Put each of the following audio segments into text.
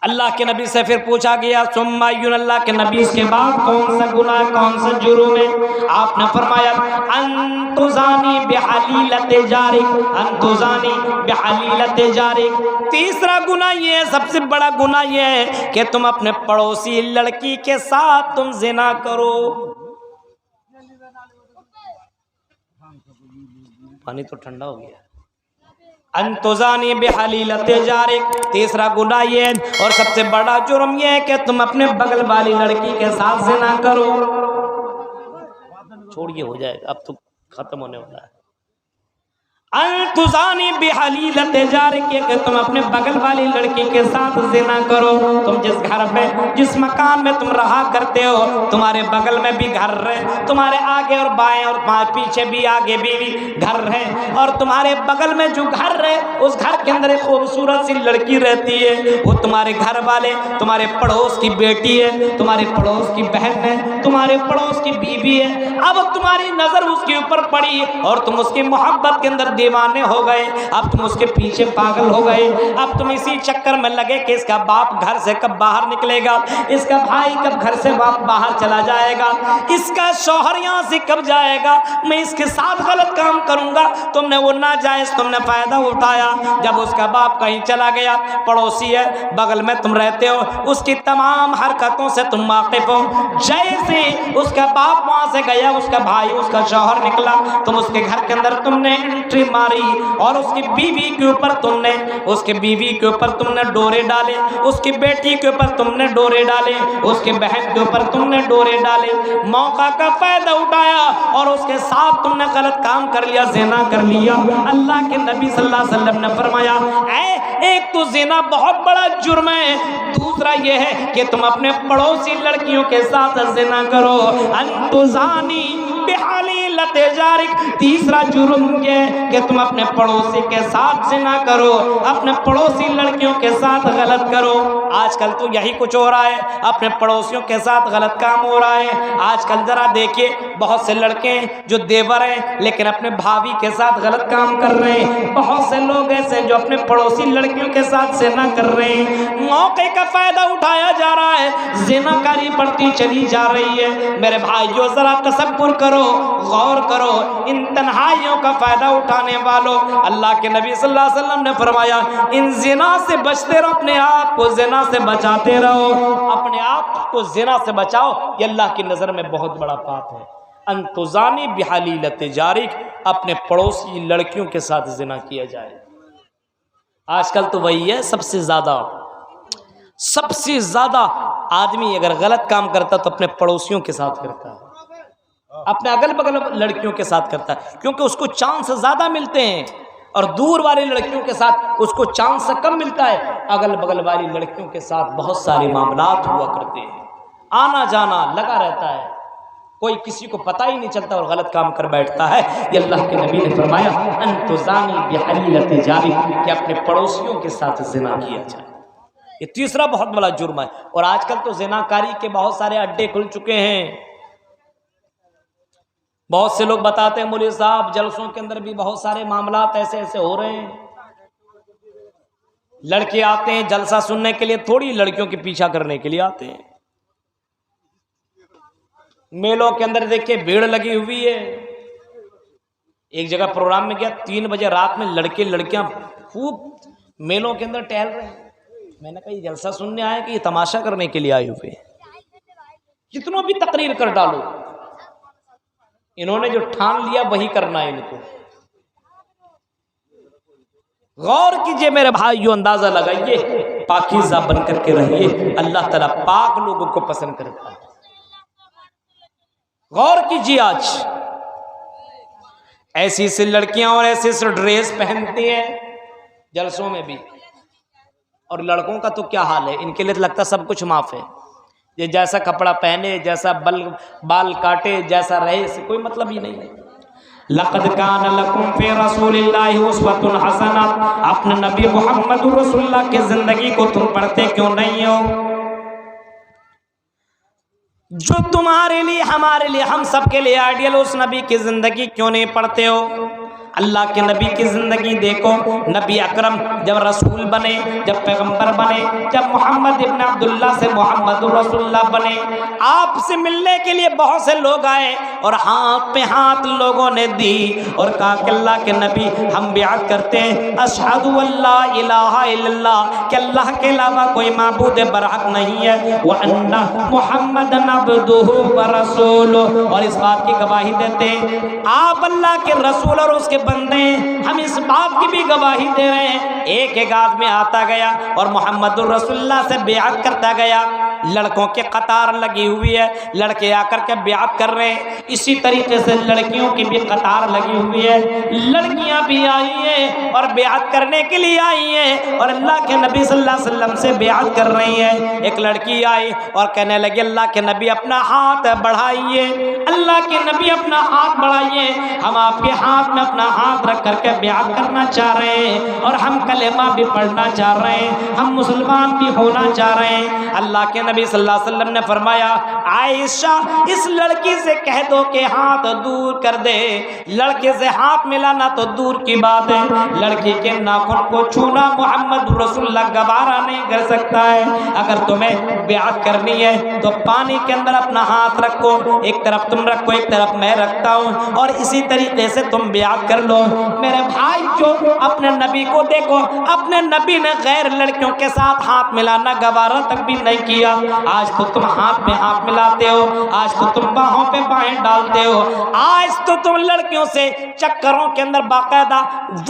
अल्लाह के नबी से फिर पूछा गया सुम्मा अय्युन, अल्लाह के नबी इसके बाद कौन सा गुनाह, कौन सा जुर्म है? आपने फरमाया अंतुजानी बिहलीलते जारिक, अंतुजानी बिहलीलते जारिक। तीसरा गुनाह ये है, सबसे बड़ा गुनाह ये है कि तुम अपने पड़ोसी लड़की के साथ तुम जिना करो। पानी तो ठंडा हो गया। अंतुजानी बिहलीलते जारिक, तीसरा गुनाह ये है और सबसे बड़ा जुर्म ये है कि तुम अपने बगल वाली लड़की के साथ जिना करो। छोड़िए, हो जाएगा, अब तो खत्म होने वाला है। अंतुजानी बिहलीलते जारिक, कि तुम अपने बगल वाली लड़की के साथ जिना करो। तुम जिस घर में, जिस मकान में तुम रहा करते हो, तुम्हारे बगल में भी घर है, तुम्हारे आगे और बाएं और पीछे भी आगे भी घर है, और तुम्हारे बगल में जो घर है उस घर के अंदर एक खूबसूरत सी लड़की रहती है। वो तुम्हारे घर वाले, तुम्हारे पड़ोस की बेटी है, तुम्हारे पड़ोस की बहन है, तुम्हारे पड़ोस की बीवी है। अब तुम्हारी नजर उसके ऊपर पड़ी और तुम उसकी मोहब्बत के अंदर दीवाने हो गए। अब तुम उसके पीछे पागल हो गए। अब तुम इसी चक्कर में लगे कि इसका बाप घर से कब बाहर निकलेगा, इसका भाई कब घर से बाहर चला जाएगा, इसका शौहर यहाँ से कब जाएगा, मैं इसके साथ गलत काम करूंगा। तुमने वो नाजायज तुमने फायदा उठाया। जब उसका बाप कहीं चला गया, पड़ोसी है, बगल में तुम रहते हो, उसकी तमाम हरकतों से तुम वाकिफ हो। जैसे उसका बाप वहां से गया, उसका भाई, उसका शौहर निकला, तुम उसके घर के अंदर तुमने एंट्री मारी और उसकी बीवी के ऊपर तुमने, उसके बीवी के ऊपर तुमने डोरे डाले, उसकी बेटी के ऊपर तुमने डोरे डाले, उसके बहन के ऊपर तुमने डोरे डाले। मौका का फायदा उठाया और उसके साथ तुमने गलत काम कर लिया, ज़िना कर लिया। अल्लाह के नबी सल्लल्लाहु अलैहि वसल्लम ने फरमाया, एक तो ज़िना बहुत बड़ा जुर्म है, दूसरा यह है कि तुम अपने पड़ोसी लड़कियों के साथ ज़िना करो। अंतुजानी बिहलीलते जारिक, तीसरा जुर्म यह कि तुम अपने पड़ोसी के साथ ज़िना करो, अपने पड़ोसी लड़कियों के साथ गलत करो। आजकल तो यही कुछ हो रहा है, अपने पड़ोसियों के साथ गलत काम हो रहा है। आजकल जरा देखिए, बहुत से लड़के जो देवर हैं लेकिन अपने भाभी के साथ गलत काम कर रहे हैं। बहुत से लोग ऐसे जो अपने पड़ोसी लड़कियों के साथ ज़िना कर रहे हैं। मौके का फायदा उठाया जा रहा है, ज़िनाकारी बढ़ती चली जा रही है। मेरे भाइयों, जरा तसब्बुर करो, गौर करो। इन तन्हाइयों का फायदा उठाने वालों, अल्लाह के नबी सल्लल्लाहु अलैहि वसल्लम ने फरमाया, इन जिना से बचते रहो, अपने आप को जिना से बचाते रहो, अपने आप को जिना से बचाओ। ये अल्लाह की नज़र में बहुत बड़ा पाप है। अंतुजानी बिहलीलते जारिक, अपने पड़ोसी लड़कियों के साथ जिना किया जाए। आजकल तो वही है, सबसे ज्यादा आदमी अगर गलत काम करता तो अपने पड़ोसियों के साथ करता है, अपने अगल बगल लड़कियों के साथ करता है, क्योंकि उसको चांस ज्यादा मिलते हैं। और दूर वाली लड़कियों के साथ उसको चांस कम मिलता है। अगल बगल वाली लड़कियों के साथ बहुत सारे मामलात हुआ करते हैं, आना जाना लगा रहता है, कोई किसी को पता ही नहीं चलता और गलत काम कर बैठता है। ये अल्लाह के नबी ने फरमाया, अंतुजानी बिहलीलते जारिक, कि अपने पड़ोसियों के साथ जिना किया जाए। ये तीसरा बहुत बड़ा जुर्म है। और आजकल तो जिनाकारी के बहुत सारे अड्डे खुल चुके हैं। बहुत से लोग बताते हैं, मौलवी साहब, जलसों के अंदर भी बहुत सारे मामलात ऐसे ऐसे हो रहे हैं। लड़के आते हैं जलसा सुनने के लिए, थोड़ी लड़कियों के पीछा करने के लिए आते हैं। मेलों के अंदर देखिए भीड़ लगी हुई है। एक जगह प्रोग्राम में गया, 3 बजे रात में लड़के लड़कियां खूब मेलों के अंदर टहल रहे हैं। मैंने कहा ये जलसा सुनने आए कि ये तमाशा करने के लिए आए हुए? कितनों भी तकरीर कर डालो, इन्होंने जो ठान लिया वही करना है इनको। गौर कीजिए मेरे भाइयों, अंदाजा लगाइए, पाकीज़ा बन करके रहिए। अल्लाह ताला पाक लोगों को पसंद करता है। गौर कीजिए, आज ऐसी सी लड़कियां और ऐसे से ड्रेस पहनती हैं जलसों में भी। और लड़कों का तो क्या हाल है, इनके लिए तो लगता सब कुछ माफ है। ये जैसा कपड़ा पहने, जैसा बाल काटे, जैसा रहे, इससे कोई मतलब ही नहीं है। लक़द कान लकुम फी रसूलिल्लाहि उस्वतुन हसना, अपने नबी मोहम्मद रसूलुल्लाह की जिंदगी को तुम पढ़ते क्यों नहीं हो? जो तुम्हारे लिए, हमारे लिए, हम सबके लिए आइडियल उस नबी की जिंदगी क्यों नहीं पढ़ते हो? अल्लाह के नबी की ज़िंदगी देखो। नबी अकरम जब रसूल बने, जब पैगंबर बने, जब मोहम्मद इब्न अब्दुल्ला से मोहम्मद रसूलुल्लाह बने, आपसे मिलने के लिए बहुत से लोग आए और हाथ पे हाथ लोगों ने दी और कहा कि अल्लाह के नबी हम बियात करते हैं, अशहदु अल्ला इलाहा इल्लल्लाह, कि अल्लाह के अलावा कोई माबूद बरहक नहीं है, व अन्ना मुहम्मदन अब्दुहु व रसूलुहु, और इस बात की गवाही देते हैं आप अल्लाह के रसूल और उसके बंदे। हम इस बात की भी गवाही दे रहे हैं। एक एक आदमी आता गया और मोहम्मदुर रसूलुल्लाह से बियात करता गया। लड़कों के कतार लगी हुई है, लड़के आकर के बियात कर रहे हैं। इसी तरीके से लड़कियों की भी कतार लगी हुई है, लड़कियां भी आई हैं और बियात करने के लिए आई हैं और अल्लाह के नबी सल्लल्लाहु अलैहि वसल्लम से बियात कर रही हैं। एक लड़की आई और कहने लगी अल्लाह के नबी अपना हाथ बढ़ाइए, अल्लाह के नबी अपना हाथ बढ़ाइए, हम आपके हाथ में अपना हाथ रख करके बियात करना चाह रहे हैं और हम कलेमा भी पढ़ना चाह रहे हैं, हम मुसलमान भी होना चाह रहे हैं। अल्लाह के नबी सल्लल्लाहु अलैहि वसल्लम ने फरमाया आयशा इस लड़की से कह दो कि हाथ दूर कर दे। लड़के से हाथ मिलाना तो दूर की बात है, लड़की के नाखून को छूना मोहम्मद रसूलुल्लाह गवारा नहीं कर सकता है। अगर तुम्हें ब्यात करनी है तो पानी के अंदर अपना हाथ रखो, एक तरफ तुम रखो एक तरफ मैं रखता हूँ और इसी तरीके से तुम ब्यात कर लो। मेरे भाई जो अपने नबी को देखो, अपने नबी ने गैर लड़कियों के साथ हाथ मिलाना गवारा तक भी नहीं किया। आज तो तुम हाथ में हाथ मिलाते हो, आज तो तुम बाहों पे बाहें डालते हो, आज तो तुम लड़कियों से चक्करों के अंदर बाकायदा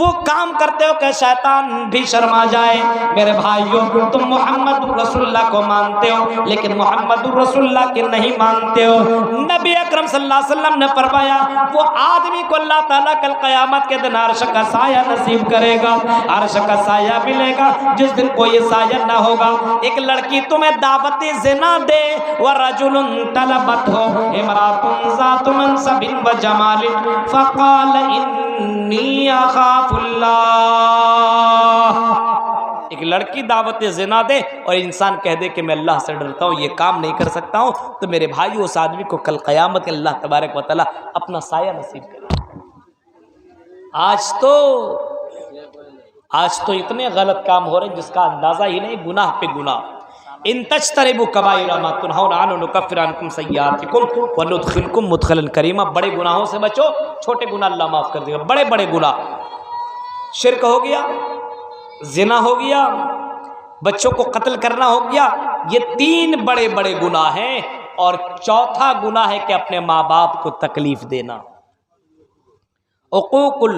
वो काम करते हो कि शैतान भी शर्मा जाए। मेरे भाइयों तुम मोहम्मद रसूलुल्लाह को मानते हो लेकिन मोहम्मद रसूलुल्लाह के नहीं मानते हो। नबी अकरम सल्लल्लाहु अलैहि वसल्लम ने फरमाया वो आदमी को अल्लाह ताला कल क़यामत के दिन अर्श का साया नसीब करेगा, अर्श का साया मिलेगा जिस दिन कोई साया ना होगा। एक लड़की तुम्हें दावती ज़िना दे व रजुलुन तलबत हो इमरातुन ज़ातु मनसबिन व जमालिन फ़क़ाल इन्नी अख़ाफ़ुल्लाह। एक लड़की दावत ज़िना दे और इंसान कह दे कि मैं अल्लाह से डरता हूँ, ये काम नहीं कर सकता हूँ, तो मेरे भाई उस आदमी को कल क़यामत के अल्लाह तबारक व तआला अपना साया नसीब करे। आज तो इतने गलत काम हो रहे हैं जिसका अंदाज़ा ही नहीं, गुनाह पे गुनाह। इन तज्तनिबू कबाइरा मा तुनहौना अन्हु नुकफ्फिर अन्कुम सय्यातिकुम व नुदखिलकुम मुदखलन करीमा। बड़े गुनाहों से बचो, छोटे गुनाह अल्लाह माफ़ कर देगा। बड़े बड़े गुनाह, शिर्क हो गया, ज़िना हो गया, बच्चों को कत्ल करना हो गया, ये 3 बड़े बड़े गुनाह हैं। और चौथा गुनाह है कि अपने माँ बाप को तकलीफ देना, उकूकुल